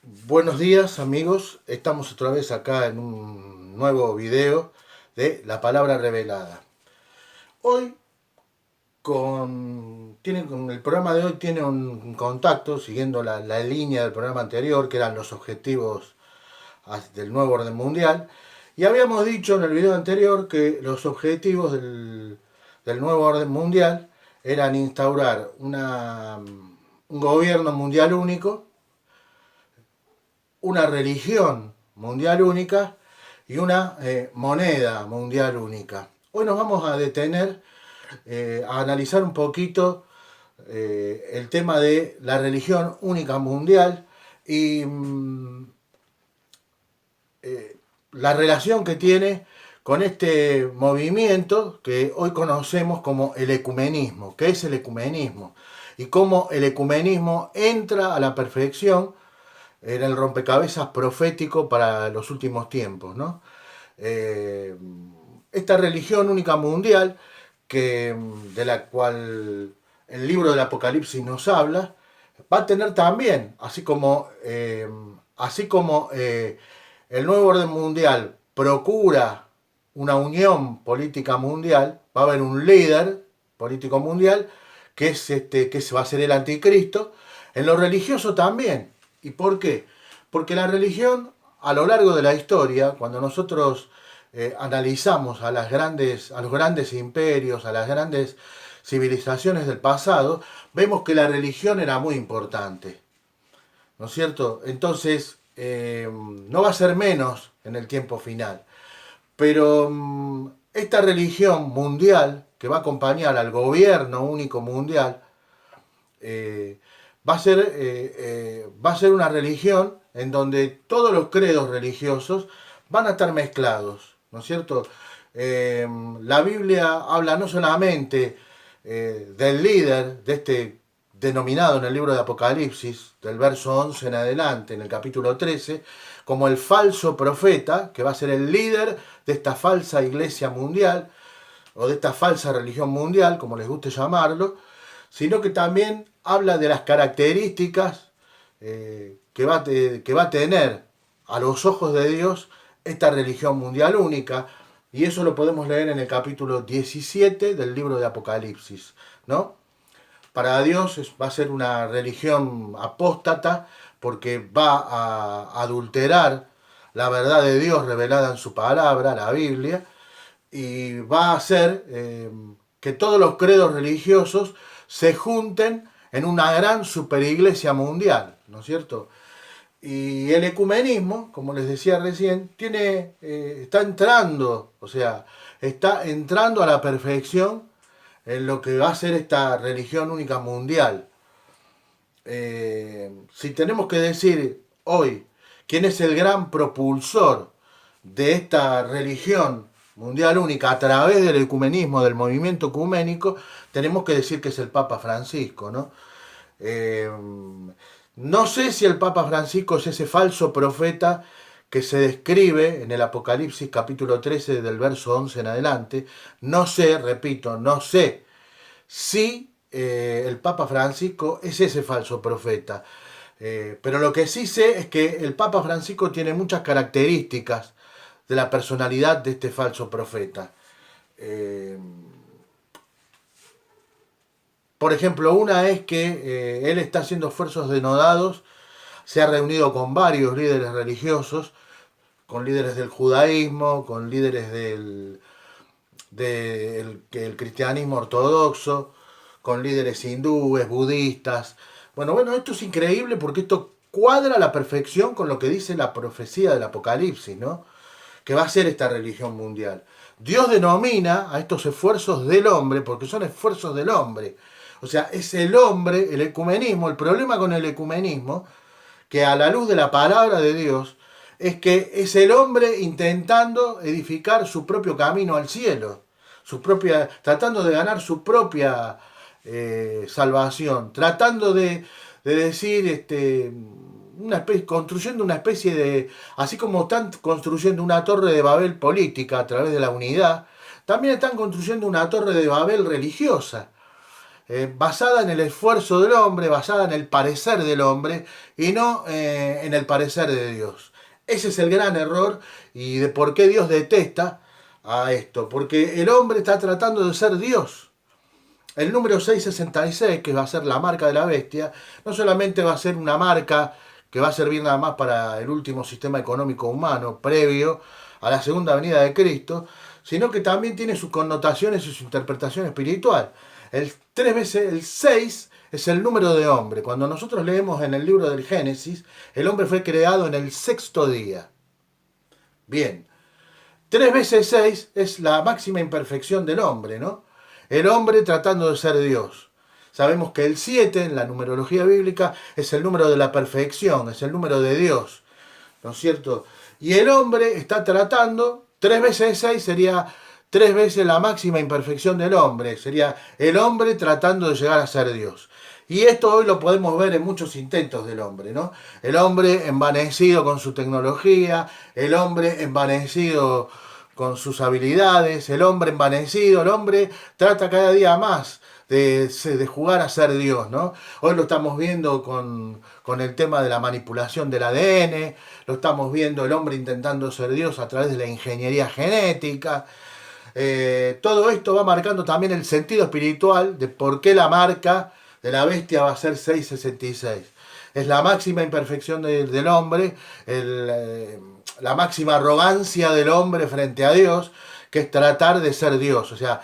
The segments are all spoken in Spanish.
Buenos días amigos, estamos otra vez acá en un nuevo video de la palabra revelada. Hoy con el programa de hoy tiene un contacto siguiendo la línea del programa anterior que eran los objetivos del nuevo orden mundial y habíamos dicho en el video anterior que los objetivos del nuevo orden mundial eran instaurar un gobierno mundial único, una religión mundial única y una moneda mundial única. Hoy nos vamos a detener a analizar un poquito el tema de la religión única mundial y la relación que tiene con este movimiento que hoy conocemos como el ecumenismo. ¿Qué es el ecumenismo? Y cómo el ecumenismo entra a la perfección en el rompecabezas profético para los últimos tiempos, ¿no? Eh, Esta religión única mundial, de la cual el libro del Apocalipsis nos habla, va a tener también, así como el nuevo orden mundial procura una unión política mundial, va a haber un líder político mundial que va a ser el anticristo. En lo religioso también. ¿Y por qué? Porque la religión, a lo largo de la historia, cuando nosotros analizamos a los grandes imperios, a las grandes civilizaciones del pasado, vemos que la religión era muy importante, ¿no es cierto? Entonces, no va a ser menos en el tiempo final. Pero esta religión mundial, que va a acompañar al gobierno único mundial, eh, va a ser una religión en donde todos los credos religiosos van a estar mezclados, ¿no es cierto? La Biblia habla no solamente del líder, de este denominado en el libro de Apocalipsis, del verso 11 en adelante, en el capítulo 13, como el falso profeta, que va a ser el líder de esta falsa iglesia mundial, o de esta falsa religión mundial, como les guste llamarlo, sino que también habla de las características que va a tener a los ojos de Dios esta religión mundial única, y eso lo podemos leer en el capítulo 17 del libro de Apocalipsis, ¿no? Para Dios va a ser una religión apóstata porque va a adulterar la verdad de Dios revelada en su palabra, la Biblia, y va a hacer que todos los credos religiosos se junten en una gran superiglesia mundial, ¿no es cierto? Y el ecumenismo, como les decía recién, está entrando, o sea, está entrando a la perfección en lo que va a ser esta religión única mundial. Si tenemos que decir hoy quién es el gran propulsor de esta religión mundial única a través del ecumenismo, del movimiento ecuménico, tenemos que decir que es el Papa Francisco, ¿no? Eh, no sé si el Papa Francisco es ese falso profeta que se describe en el Apocalipsis capítulo 13 del verso 11 en adelante. No sé, repito, no sé si el Papa Francisco es ese falso profeta. Pero lo que sí sé es que el Papa Francisco tiene muchas características de la personalidad de este falso profeta. Eh, por ejemplo, una es que él está haciendo esfuerzos denodados, se ha reunido con varios líderes religiosos, con líderes del judaísmo, con líderes del cristianismo ortodoxo, con líderes hindúes, budistas. Bueno, esto es increíble porque esto cuadra a la perfección con lo que dice la profecía del Apocalipsis, ¿no? Que va a ser esta religión mundial. Dios denomina a estos esfuerzos del hombre, porque son esfuerzos del hombre. O sea, es el hombre, el ecumenismo. El problema con el ecumenismo, que a la luz de la palabra de Dios, es que es el hombre intentando edificar su propio camino al cielo, tratando de ganar su propia salvación, tratando de decir, construyendo una especie de, así como están construyendo una torre de Babel política a través de la unidad, también están construyendo una torre de Babel religiosa. basada en el esfuerzo del hombre, basada en el parecer del hombre y no en el parecer de Dios. Ese es el gran error y de por qué Dios detesta a esto, porque el hombre está tratando de ser Dios. El número 666, que va a ser la marca de la bestia, no solamente va a ser una marca que va a servir nada más para el último sistema económico humano previo a la segunda venida de Cristo, sino que también tiene sus connotaciones y su interpretación espiritual. El 3 veces el 6 es el número de hombre. Cuando nosotros leemos en el libro del Génesis, el hombre fue creado en el sexto día. Bien, 3 veces 6 es la máxima imperfección del hombre, ¿no? El hombre tratando de ser Dios. Sabemos que el 7 en la numerología bíblica es el número de la perfección, es el número de Dios, ¿no es cierto? Y el hombre está tratando, 3 veces 6 sería 3 veces la máxima imperfección del hombre, sería el hombre tratando de llegar a ser Dios. Y esto hoy lo podemos ver en muchos intentos del hombre, ¿no? El hombre envanecido con su tecnología, el hombre envanecido con sus habilidades, el hombre envanecido, el hombre trata cada día más de jugar a ser Dios, ¿no? Hoy lo estamos viendo con el tema de la manipulación del ADN, lo estamos viendo el hombre intentando ser Dios a través de la ingeniería genética. Todo esto va marcando también el sentido espiritual de por qué la marca de la bestia va a ser 666. Es la máxima imperfección del hombre, la máxima arrogancia del hombre frente a Dios, que es tratar de ser Dios. O sea,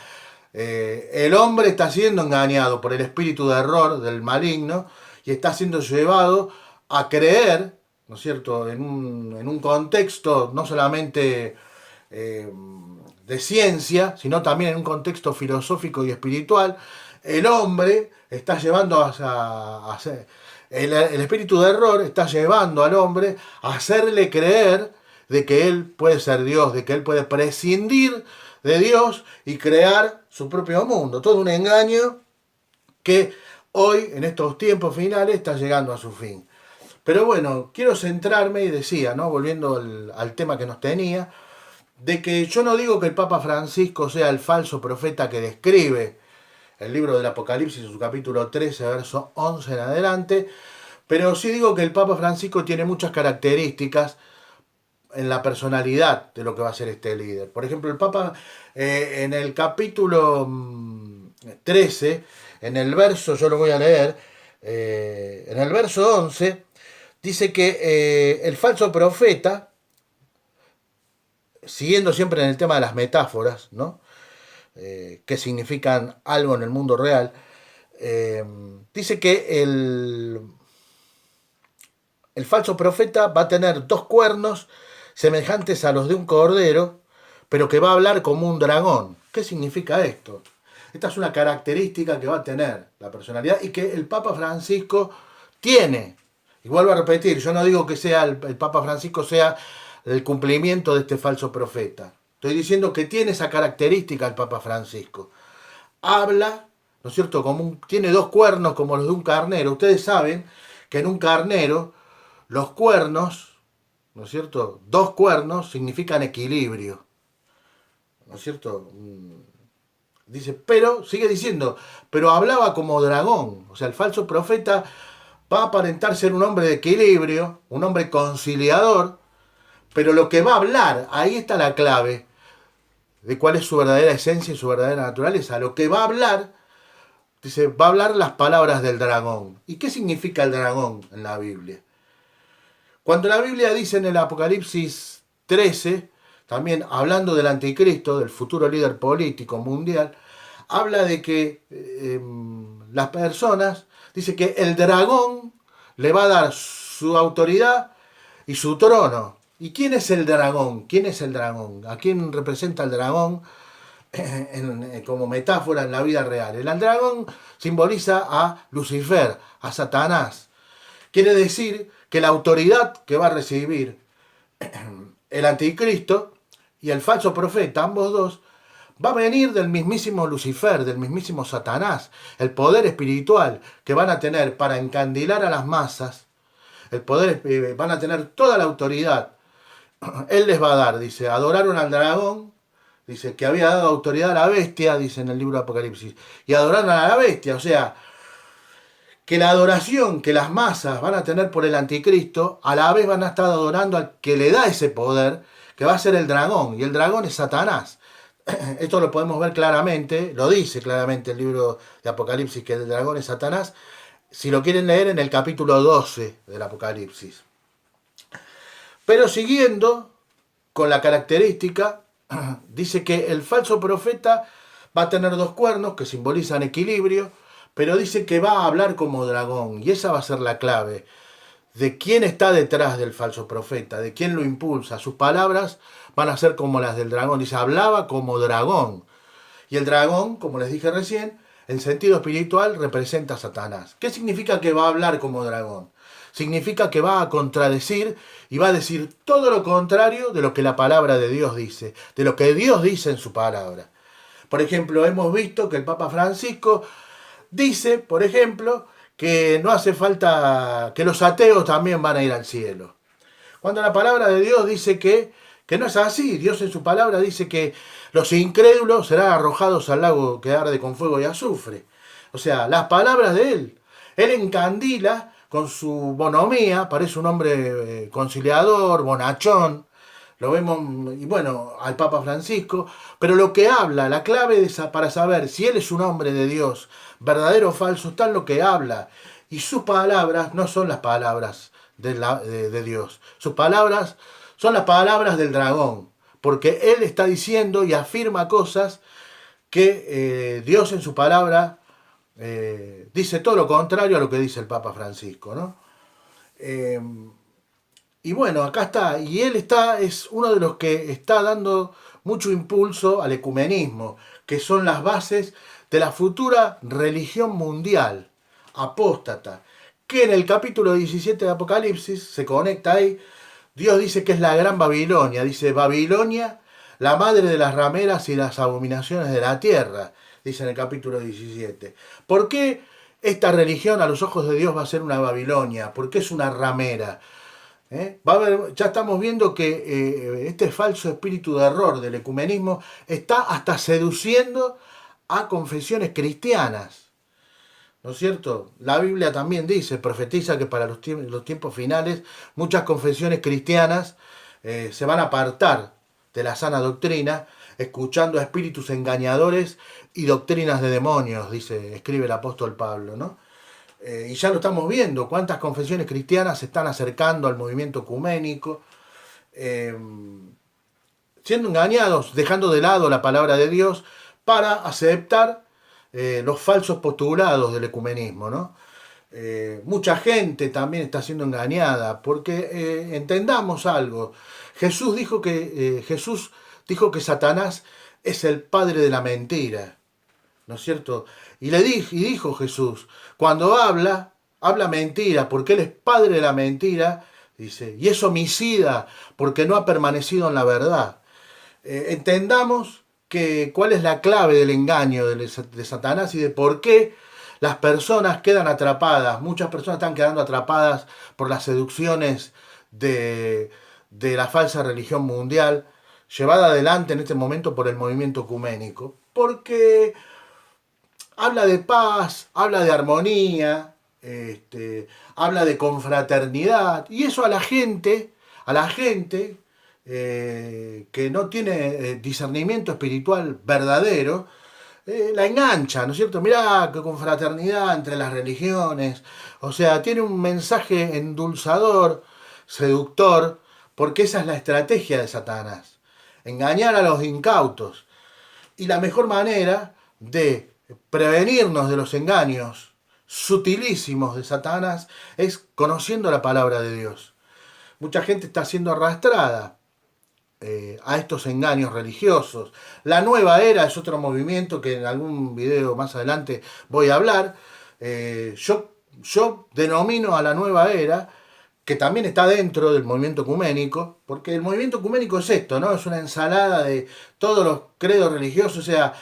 el hombre está siendo engañado por el espíritu de error del maligno y está siendo llevado a creer, ¿no es cierto?, en un contexto no solamente de ciencia, sino también en un contexto filosófico y espiritual. El hombre está llevando a el espíritu de error está llevando al hombre a hacerle creer de que él puede ser Dios, de que él puede prescindir de Dios y crear su propio mundo. Todo un engaño que hoy, en estos tiempos finales, está llegando a su fin. Pero bueno, quiero centrarme y decía, ¿no?, volviendo al tema que nos tenía, de que yo no digo que el Papa Francisco sea el falso profeta que describe el libro del Apocalipsis en su capítulo 13, verso 11 en adelante, pero sí digo que el Papa Francisco tiene muchas características en la personalidad de lo que va a ser este líder. Por ejemplo, el Papa en el capítulo 13, en el verso, yo lo voy a leer, en el verso 11, dice que el falso profeta, siguiendo siempre en el tema de las metáforas, ¿no?, que significan algo en el mundo real, dice que el falso profeta va a tener 2 cuernos semejantes a los de un cordero, pero que va a hablar como un dragón. ¿Qué significa esto? Esta es una característica que va a tener la personalidad y que el Papa Francisco tiene. Y vuelvo a repetir, yo no digo que sea el Papa Francisco sea el cumplimiento de este falso profeta. Estoy diciendo que tiene esa característica el Papa Francisco. Habla, ¿no es cierto?, tiene 2 cuernos como los de un carnero. Ustedes saben que en un carnero los cuernos, ¿no es cierto?, 2 cuernos significan equilibrio, ¿no es cierto? Dice, pero, sigue diciendo, pero hablaba como dragón. O sea, el falso profeta va a aparentar ser un hombre de equilibrio, un hombre conciliador, pero lo que va a hablar, ahí está la clave de cuál es su verdadera esencia y su verdadera naturaleza. Lo que va a hablar, dice, va a hablar las palabras del dragón. ¿Y qué significa el dragón en la Biblia? Cuando la Biblia dice en el Apocalipsis 13, también hablando del anticristo, del futuro líder político mundial, habla de que las personas, dice que el dragón le va a dar su autoridad y su trono. ¿Y quién es el dragón? ¿Quién es el dragón? ¿A quién representa el dragón como metáfora en la vida real? El dragón simboliza a Lucifer, a Satanás. Quiere decir que la autoridad que va a recibir el anticristo y el falso profeta, ambos dos, va a venir del mismísimo Lucifer, del mismísimo Satanás. El poder espiritual que van a tener para encandilar a las masas, el poder, van a tener toda la autoridad. Él les va a dar, dice, adoraron al dragón, Dice que había dado autoridad a la bestia, dice en el libro de Apocalipsis, y adoraron a la bestia. O sea, que la adoración que las masas van a tener por el anticristo, a la vez van a estar adorando al que le da ese poder, que va a ser el dragón, y el dragón es Satanás. Esto lo podemos ver claramente, lo dice claramente el libro de Apocalipsis, que el dragón es Satanás, si lo quieren leer en el capítulo 12 del Apocalipsis. Pero siguiendo con la característica, dice que el falso profeta va a tener dos cuernos que simbolizan equilibrio, pero dice que va a hablar como dragón, y esa va a ser la clave de quién está detrás del falso profeta, de quién lo impulsa. Sus palabras van a ser como las del dragón. Dice, hablaba como dragón. Y el dragón, como les dije recién, en sentido espiritual representa a Satanás. ¿Qué significa que va a hablar como dragón? Significa que va a contradecir y va a decir todo lo contrario de lo que la palabra de Dios dice, de lo que Dios dice en su palabra. Por ejemplo, hemos visto que el Papa Francisco dice, por ejemplo, que no hace falta, que los ateos también van a ir al cielo. Cuando la palabra de Dios dice que no es así. Dios en su palabra dice que los incrédulos serán arrojados al lago que arde con fuego y azufre. O sea, las palabras de Él. Él encandila con su bonomía, parece un hombre conciliador, bonachón. Lo vemos, y bueno, al Papa Francisco, pero lo que habla, la clave para saber si él es un hombre de Dios, verdadero o falso, está en lo que habla. Y sus palabras no son las palabras de Dios. Sus palabras son las palabras del dragón, porque él está diciendo y afirma cosas que Dios en su palabra dice todo lo contrario a lo que dice el Papa Francisco, ¿no? Y bueno, acá está, y él es uno de los que está dando mucho impulso al ecumenismo, que son las bases de la futura religión mundial, apóstata, que en el capítulo 17 de Apocalipsis se conecta ahí. Dios dice que es la gran Babilonia, dice Babilonia, la madre de las rameras y las abominaciones de la tierra, dice en el capítulo 17. ¿Por qué esta religión a los ojos de Dios va a ser una Babilonia? ¿Por qué es una ramera? Va a haber, ya estamos viendo que este falso espíritu de error del ecumenismo está hasta seduciendo a confesiones cristianas, ¿no es cierto? La Biblia también dice, profetiza que para los tiempos finales muchas confesiones cristianas se van a apartar de la sana doctrina, escuchando a espíritus engañadores y doctrinas de demonios, escribe el apóstol Pablo, ¿no? Y ya lo estamos viendo, cuántas confesiones cristianas se están acercando al movimiento ecuménico, siendo engañados, dejando de lado la palabra de Dios para aceptar los falsos postulados del ecumenismo, ¿no? Mucha gente también está siendo engañada, porque entendamos algo. Jesús dijo que Satanás es el padre de la mentira, ¿no es cierto? Y dijo Jesús, cuando habla mentira, porque él es padre de la mentira, dice, y es homicida, porque no ha permanecido en la verdad. Entendamos cuál es la clave del engaño de Satanás y de por qué las personas quedan atrapadas. Muchas personas están quedando atrapadas por las seducciones de la falsa religión mundial, llevada adelante en este momento por el movimiento ecuménico, porque habla de paz, habla de armonía, habla de confraternidad, y eso a la gente que no tiene discernimiento espiritual verdadero, la engancha, ¿no es cierto? Mirá, que confraternidad entre las religiones, o sea, tiene un mensaje endulzador, seductor, porque esa es la estrategia de Satanás, engañar a los incautos. Y la mejor manera de prevenirnos de los engaños sutilísimos de Satanás es conociendo la palabra de Dios. Mucha gente está siendo arrastrada a estos engaños religiosos. La nueva era es otro movimiento que en algún video más adelante voy a hablar. Yo denomino a la nueva era, que también está dentro del movimiento ecuménico, porque el movimiento ecuménico es esto, ¿no? Es una ensalada de todos los credos religiosos, o sea,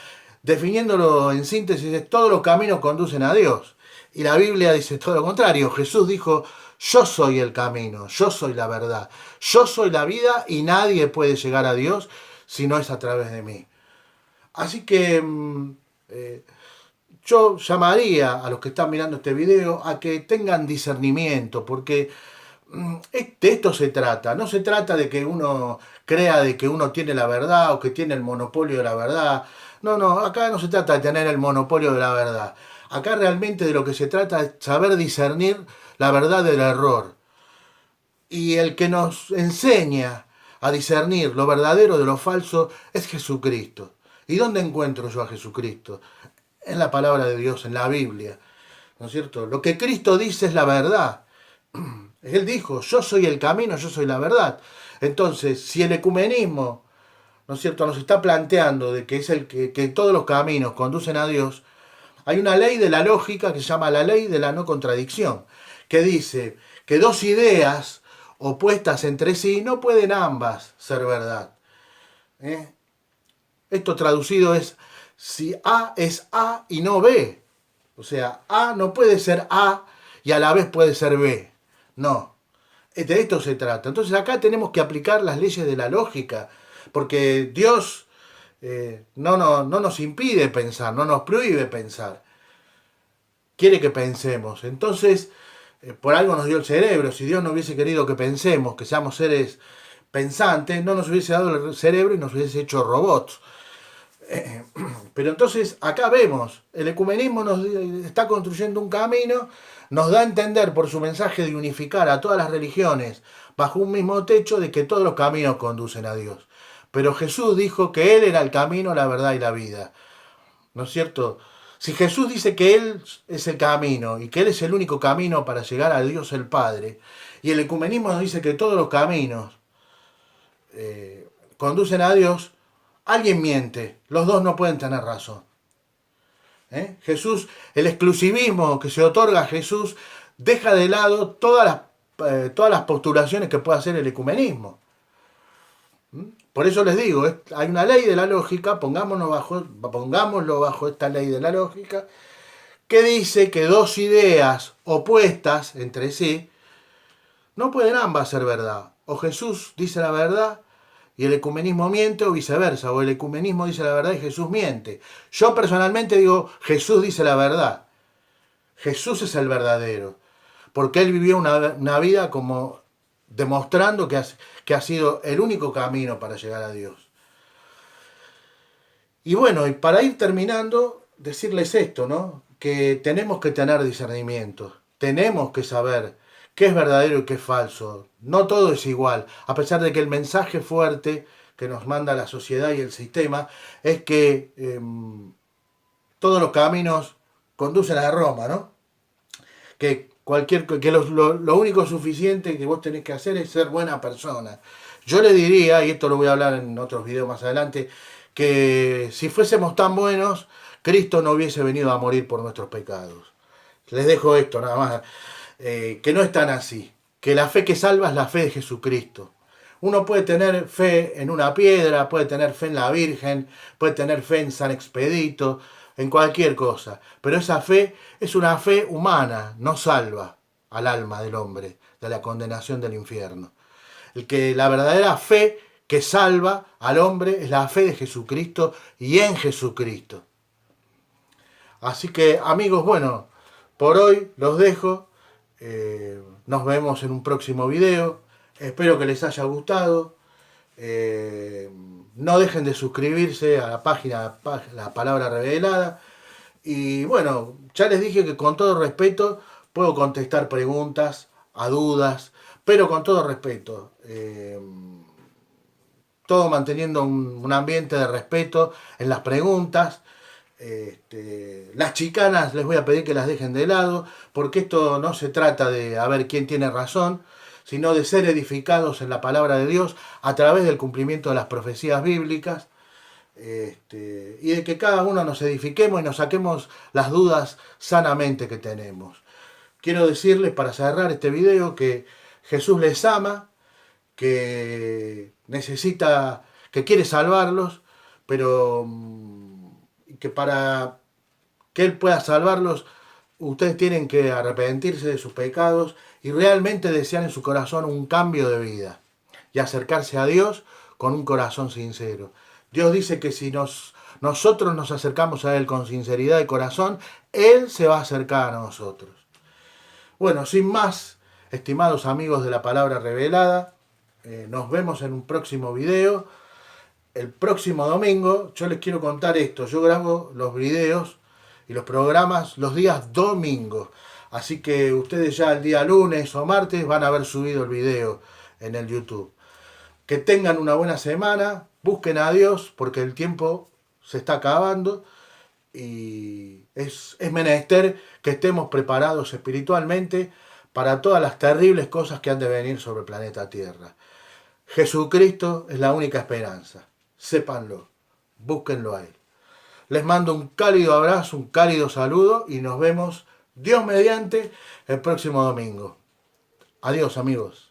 definiéndolo en síntesis, todos los caminos conducen a Dios. Y la Biblia dice todo lo contrario. Jesús dijo, yo soy el camino, yo soy la verdad, yo soy la vida y nadie puede llegar a Dios si no es a través de mí. Así que yo llamaría a los que están mirando este video a que tengan discernimiento, porque de esto se trata. No se trata de que uno crea de que uno tiene la verdad o que tiene el monopolio de la verdad. No, no, acá no se trata de tener el monopolio de la verdad. Acá realmente de lo que se trata es saber discernir la verdad del error. Y el que nos enseña a discernir lo verdadero de lo falso es Jesucristo. ¿Y dónde encuentro yo a Jesucristo? En la palabra de Dios, en la Biblia. ¿No es cierto? Lo que Cristo dice es la verdad. Él dijo, yo soy el camino, yo soy la verdad. Entonces, si el ecumenismo, ¿no es cierto?, nos está planteando de que es el que todos los caminos conducen a Dios, hay una ley de la lógica que se llama la ley de la no contradicción, que dice que dos ideas opuestas entre sí no pueden ambas ser verdad. ¿Eh? Esto traducido es, si A es A y no B. O sea, A no puede ser A y a la vez puede ser B. No, de esto se trata. Entonces acá tenemos que aplicar las leyes de la lógica, porque Dios no nos impide pensar, no nos prohíbe pensar. Quiere que pensemos. Entonces, por algo nos dio el cerebro. Si Dios no hubiese querido que pensemos, que seamos seres pensantes, no nos hubiese dado el cerebro y nos hubiese hecho robots. Pero entonces acá vemos, el ecumenismo nos está construyendo un camino, nos da a entender por su mensaje de unificar a todas las religiones bajo un mismo techo de que todos los caminos conducen a Dios. Pero Jesús dijo que Él era el camino, la verdad y la vida. ¿No es cierto? Si Jesús dice que Él es el camino y que Él es el único camino para llegar a Dios el Padre, y el ecumenismo nos dice que todos los caminos conducen a Dios, alguien miente. Los dos no pueden tener razón. Jesús, el exclusivismo que se otorga a Jesús deja de lado todas las postulaciones que puede hacer el ecumenismo. Por eso les digo, hay una ley de la lógica, pongámoslo bajo esta ley de la lógica, que dice que dos ideas opuestas entre sí no pueden ambas ser verdad. O Jesús dice la verdad y el ecumenismo miente, o viceversa, o el ecumenismo dice la verdad y Jesús miente. Yo personalmente digo, Jesús dice la verdad. Jesús es el verdadero, porque Él vivió una vida como demostrando que ha sido el único camino para llegar a Dios. Y bueno, y para ir terminando, decirles esto, ¿no? Que tenemos que tener discernimiento, tenemos que saber qué es verdadero y qué es falso. No todo es igual, a pesar de que el mensaje fuerte que nos manda la sociedad y el sistema es que todos los caminos conducen a Roma, ¿no? Que lo único suficiente que vos tenés que hacer es ser buena persona. Yo le diría, y esto lo voy a hablar en otros videos más adelante, que si fuésemos tan buenos, Cristo no hubiese venido a morir por nuestros pecados. Les dejo esto nada más, que no es tan así, que la fe que salva es la fe de Jesucristo. Uno puede tener fe en una piedra, puede tener fe en la Virgen, puede tener fe en San Expedito, en cualquier cosa, pero esa fe es una fe humana, no salva al alma del hombre de la condenación del infierno. La verdadera fe que salva al hombre es la fe de Jesucristo y en Jesucristo. Así que, amigos, bueno, por hoy los dejo. Nos vemos en un próximo video. Espero que les haya gustado. No dejen de suscribirse a la página La Palabra Revelada. Y bueno, ya les dije que con todo respeto puedo contestar preguntas, a dudas, pero con todo respeto. Todo manteniendo un ambiente de respeto en las preguntas. Las chicanas les voy a pedir que las dejen de lado, porque esto no se trata de a ver quién tiene razón, sino de ser edificados en la palabra de Dios a través del cumplimiento de las profecías bíblicas, y de que cada uno nos edifiquemos y nos saquemos las dudas sanamente que tenemos. Quiero decirles para cerrar este video que Jesús les ama, que que quiere salvarlos, pero que para que Él pueda salvarlos, ustedes tienen que arrepentirse de sus pecados y realmente desear en su corazón un cambio de vida y acercarse a Dios con un corazón sincero. Dios dice que si nos nosotros nos acercamos a Él con sinceridad de corazón, Él se va a acercar a nosotros. Bueno, sin más, estimados amigos de la Palabra Revelada, nos vemos en un próximo video. El próximo domingo, yo les quiero contar esto, yo grabo los videos y los programas los días domingos. Así que ustedes ya el día lunes o martes van a haber subido el video en el YouTube. Que tengan una buena semana, busquen a Dios porque el tiempo se está acabando y es menester que estemos preparados espiritualmente para todas las terribles cosas que han de venir sobre el planeta Tierra. Jesucristo es la única esperanza, sépanlo, búsquenlo a Él. Les mando un cálido abrazo, un cálido saludo y nos vemos, Dios mediante, el próximo domingo. Adiós, amigos.